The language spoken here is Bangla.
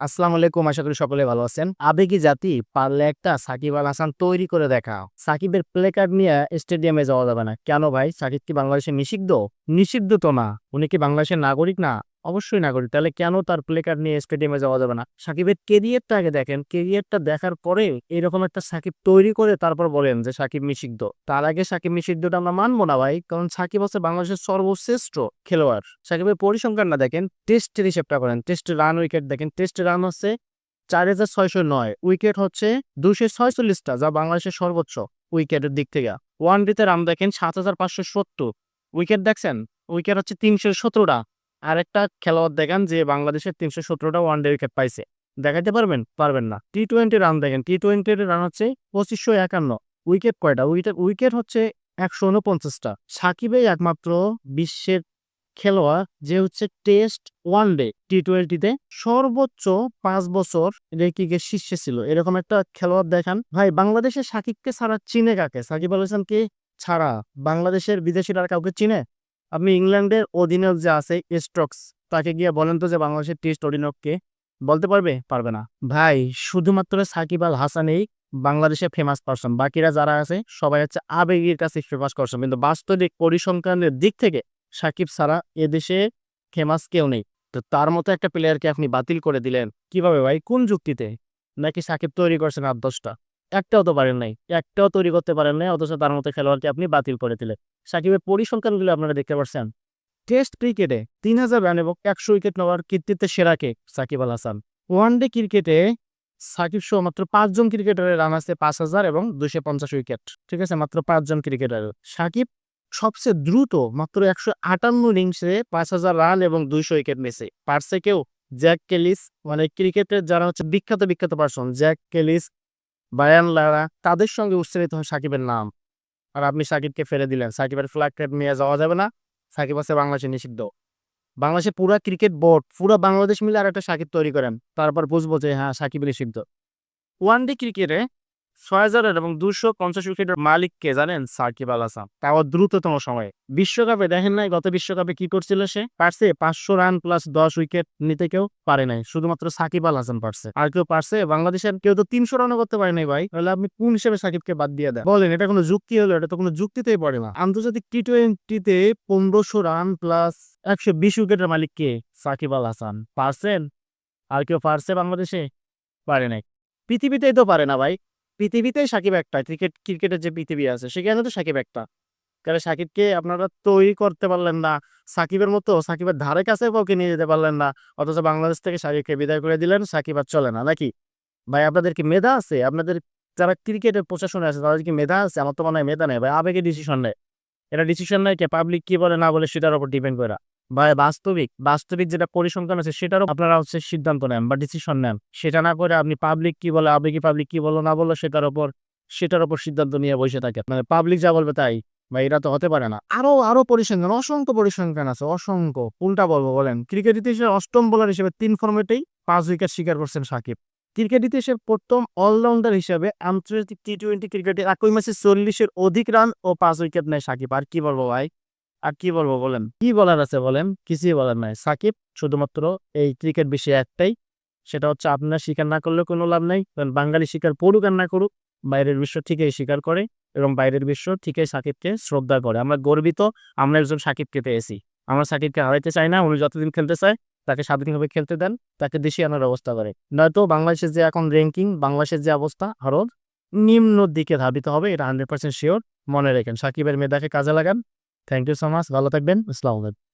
আসসালামু আলাইকুম। আশা করি সকলে ভালো আছেন। আবেগী জাতি পারলে একটা সাকিব আল হাসান তৈরি করে দেখাও। সাকিবের প্লে কার্ড নিয়ে স্টেডিয়ামে যাওয়া যাবে না। কেন ভাই? সাকিব কি বাংলাদেশে নিষিদ্ধ? নিষিদ্ধ তো না। উনি কি বাংলাদেশের নাগরিক না? অবশ্যই নাগরিক। তাহলে কেন তার প্লে কার্ড নিয়ে স্টেডিয়ামে যাওয়া যাবে না? সাকিবের কেরিয়ারটা আগে দেখেন। কেরিয়ারটা দেখার পরে এরকম একটা সাকিব তৈরি করে তারপর বলেন যে সাকিব নিষিদ্ধ। তার আগে সাকিব নিষিদ্ধটা আমরা মানবো না ভাই। কারণ সাকিব হচ্ছে বাংলাদেশের সর্বশ্রেষ্ঠ খেলোয়াড়। সাকিবের পরিসংখ্যান না দেখেন, টেস্টের হিসেবটা করেন। টেস্টে রান উইকেট দেখেন। টেস্টে রান হচ্ছে ৪,৬০৯, উইকেট হচ্ছে ২৪৬টা, যা বাংলাদেশের সর্বোচ্চ উইকেটের দিক থেকে। ওয়ানডেতে রান দেখেন ৭,৫৭০, উইকেট দেখছেন? উইকেট হচ্ছে ৩১৭টা। আরেকটা খেলোয়াড় দেখান যে বাংলাদেশের ৩১৭টা ওয়ানডে উইকেট পাইছে। দেখাইতে পারবেন? পারবেন না। টি-টোয়েন্টি রান দেখেন, টি-টোয়েন্টির রান হচ্ছে ২৫৫১, উইকেট কয়টা? উইকেট হচ্ছে ১৪৯টা। সাকিবই একমাত্র বিশ্বের খেলোয়াড় যে হচ্ছে টেস্ট, ওয়ানডে, টি-টোয়েন্টিতে সর্বোচ্চ ৫ বছর রেঙ্কিংয়ের শীর্ষে ছিল। এরকম একটা খেলোয়াড় দেখান। ভাই বাংলাদেশে সাকিবকে ছাড়া চিনে কাকে? সাকিব আল হাসানকে ছাড়া বাংলাদেশের বিদেশিরা আর কাউকে চিনে? আপনি ইংল্যান্ডের অধিনায়ক যে আছে স্টোকস, তাকে গিয়ে বলেন তো যে বাংলাদেশের টেস্ট অধিনায়ক কে? বলতে পারবে? পারবে না। ভাই শুধুমাত্র সাকিব আল হাসানই বাংলাদেশে ফেমাস পারসন। বাকিরা যারা আছে সবাই হচ্ছে আবেগের কাছে ফেমাস পারসন। কিন্তু বাস্তবিক পরিসংখ্যানের দিক থেকে সাকিব ছাড়া এদেশে ফেমাস কেউ নেই। তো তার মতো একটা প্লেয়ারকে আপনি বাতিল করে দিলেন। কিভাবে ভাই? কোন যুক্তিতে? নাকি সাকিব তৈরি করছেন ৮-১০টা? একটাও তো পারেন নাই। একটাও তৈরি করতে পারেন নাই, অথচ তার মতো খেলোয়াড়কে আপনি বাতিল করে দিলেন। সাকিবের পরিসংখ্যানগুলো আপনারা দেখতে পাচ্ছেন। টেস্ট ক্রিকেটে ৩,০০০ রান এবং ১০০ উইকেট নেওয়ার কৃতিত্বে সেরা কে? সাকিব আল হাসান। ওয়ানডে ক্রিকেটে সাকিব সহ মাত্র ৫ জন ক্রিকেটারের রান আছে ৫,০০০ এবং ২৫০ উইকেট। ঠিক আছে? মাত্র ৫ জন ক্রিকেটারের। সাকিব সবচেয়ে দ্রুত মাত্র ১৫৮ ইনিংসে ৫,০০০ রান এবং ২০০ উইকেট নিছে। পারছে কেউ? জ্যাক ক্যালিস, মানে ক্রিকেটের যারা হচ্ছে বিখ্যাত person, Jack Kallis, Brian Lara, তাদের সঙ্গে উচ্চারিত হয় সাকিবের নাম। আর আপনি সাকিবকে ফেলে দিলেন। সাকিবের ফ্ল্যাগ টেপ নিয়ে যাওয়া যাবে না। সাকিব আছে বাংলাদেশে নিষিদ্ধ। বাংলাদেশে পুরা ক্রিকেট বোর্ড, পুরা বাংলাদেশ মিলে আরেকটা সাকিব তৈরি করেন। তারপর বুঝবো যে হ্যাঁ, সাকিব নিষিদ্ধ। ওয়ানডে ক্রিকেটে ৬,০০০ রান এবং ২৫০ উইকেটের মালিক কে জানেন? সাকিব আল হাসান। তাও দ্রুততম সময়ে। বিশ্বকাপে দেখেন নাই গত বিশ্বকাপে কি করছিল সে? পারছে ৫০০ রান প্লাস ১০ উইকেট নিতে? কেউ পারে নাই। শুধুমাত্র সাকিব আল হাসান পারছে। আর কেউ পারছে? বাংলাদেশের কেউ তো ৩০০ রানও করতে পারে নাই ভাই। তাহলে আপনি কোন হিসেবে সাকিবকে বাদ দিয়ে দেন? বলেন, এটা কোনো যুক্তি হলো? এটা তো কোনো যুক্তিতেই পড়ে না। আন্তর্জাতিক টি-টোয়েন্টিতে ১৫০০ রান প্লাস ১২০ উইকেটের মালিক কে? সাকিব আল হাসান। পারছেন? আর কেউ পারছে বাংলাদেশে? পারে নাই। পৃথিবীতেই তো পারে না ভাই। পৃথিবীতেই সাকিব একটা। ক্রিকেটের যে পৃথিবী আছে সেখানে তো সাকিব একটা। তাহলে সাকিবকে আপনারা তৈরি করতে পারলেন না। সাকিবের মতো সাকিবের ধারে কাছেও কাউকে নিয়ে যেতে পারলেন না। অথচ বাংলাদেশ থেকে সাকিবকে বিদায় করে দিলেন। সাকিব আর চলে না নাকি? ভাই আপনাদের কি মেধা আছে? আপনাদের যারা ক্রিকেটের প্রশাসনে আছে তাদের কি মেধা আছে? আমার তো মনে হয় মেধা নেই ভাই। আবেগে ডিসিশন নেয়। এটা ডিসিশন নেয় কে? পাবলিক কি বলে না বলে সেটার উপর ডিপেন্ড করে। ভাই বাস্তবিক যেটা পরিসংখ্যান আছে সেটারও আপনারা হচ্ছে সিদ্ধান্ত নেন বা ডিসিশন নেন। সেটা না করে আপনি পাবলিক কি বলে, আবেগী পাবলিক কি বলো না বলো সেটার উপর সিদ্ধান্ত নিয়ে বসে থাকেন। মানে পাবলিক যা বলবে তাই। ভাই এটা তো হতে পারে না। আরো পরিসংখ্যান, অসংখ্য পরিসংখ্যান আছে, অসংখ্য। কোনটা বলবো বলেন? ক্রিকেট ইতিহাসে অষ্টম বোলার হিসেবে ৩ ফরম্যাটেই ৫ উইকেট শিকার করছেন সাকিব। ক্রিকেট ইতিহাসে প্রথম অলরাউন্ডার হিসেবে আন্তর্জাতিক টি-টোয়েন্টি ক্রিকেটে একই ম্যাচে ৪০-এর অধিক রান ও ৫ উইকেট নেয় সাকিব। আর কি বলবো ভাই? আর কি বলবো বলেন? কি বলার আছে বলেন? কিছুই বলার নাই। সাকিব শুধুমাত্র এই ক্রিকেট বিষয়ে একটাই, সেটা হচ্ছে আপনারা স্বীকার না করলেও কোনো লাভ নাই। কারণ বাঙালি স্বীকার করুক আর না করুক, বাইরের বিশ্ব ঠিকই স্বীকার করে এবং বাইরের বিশ্ব ঠিকই সাকিবকে শ্রদ্ধা করে। আমরা গর্বিত, আমরা একজন সাকিবকে পেয়েছি। আমরা সাকিবকে হারাইতে চাই না। উনি যতদিন খেলতে চায় তাকে স্বাধীনভাবে খেলতে দেন, তাকে দেশে আনার ব্যবস্থা করে। নয়তো বাংলাদেশের যে এখন র্যাঙ্কিং, বাংলাদেশের যে অবস্থা আরো নিম্ন দিকে ধাবিত হবে, এটা 100% শিওর। মনে রেখেন, সাকিবের মেধাকে কাজে লাগান। Thank you so much. ভালো থাকবেন। আসসালামু আলাইকুম।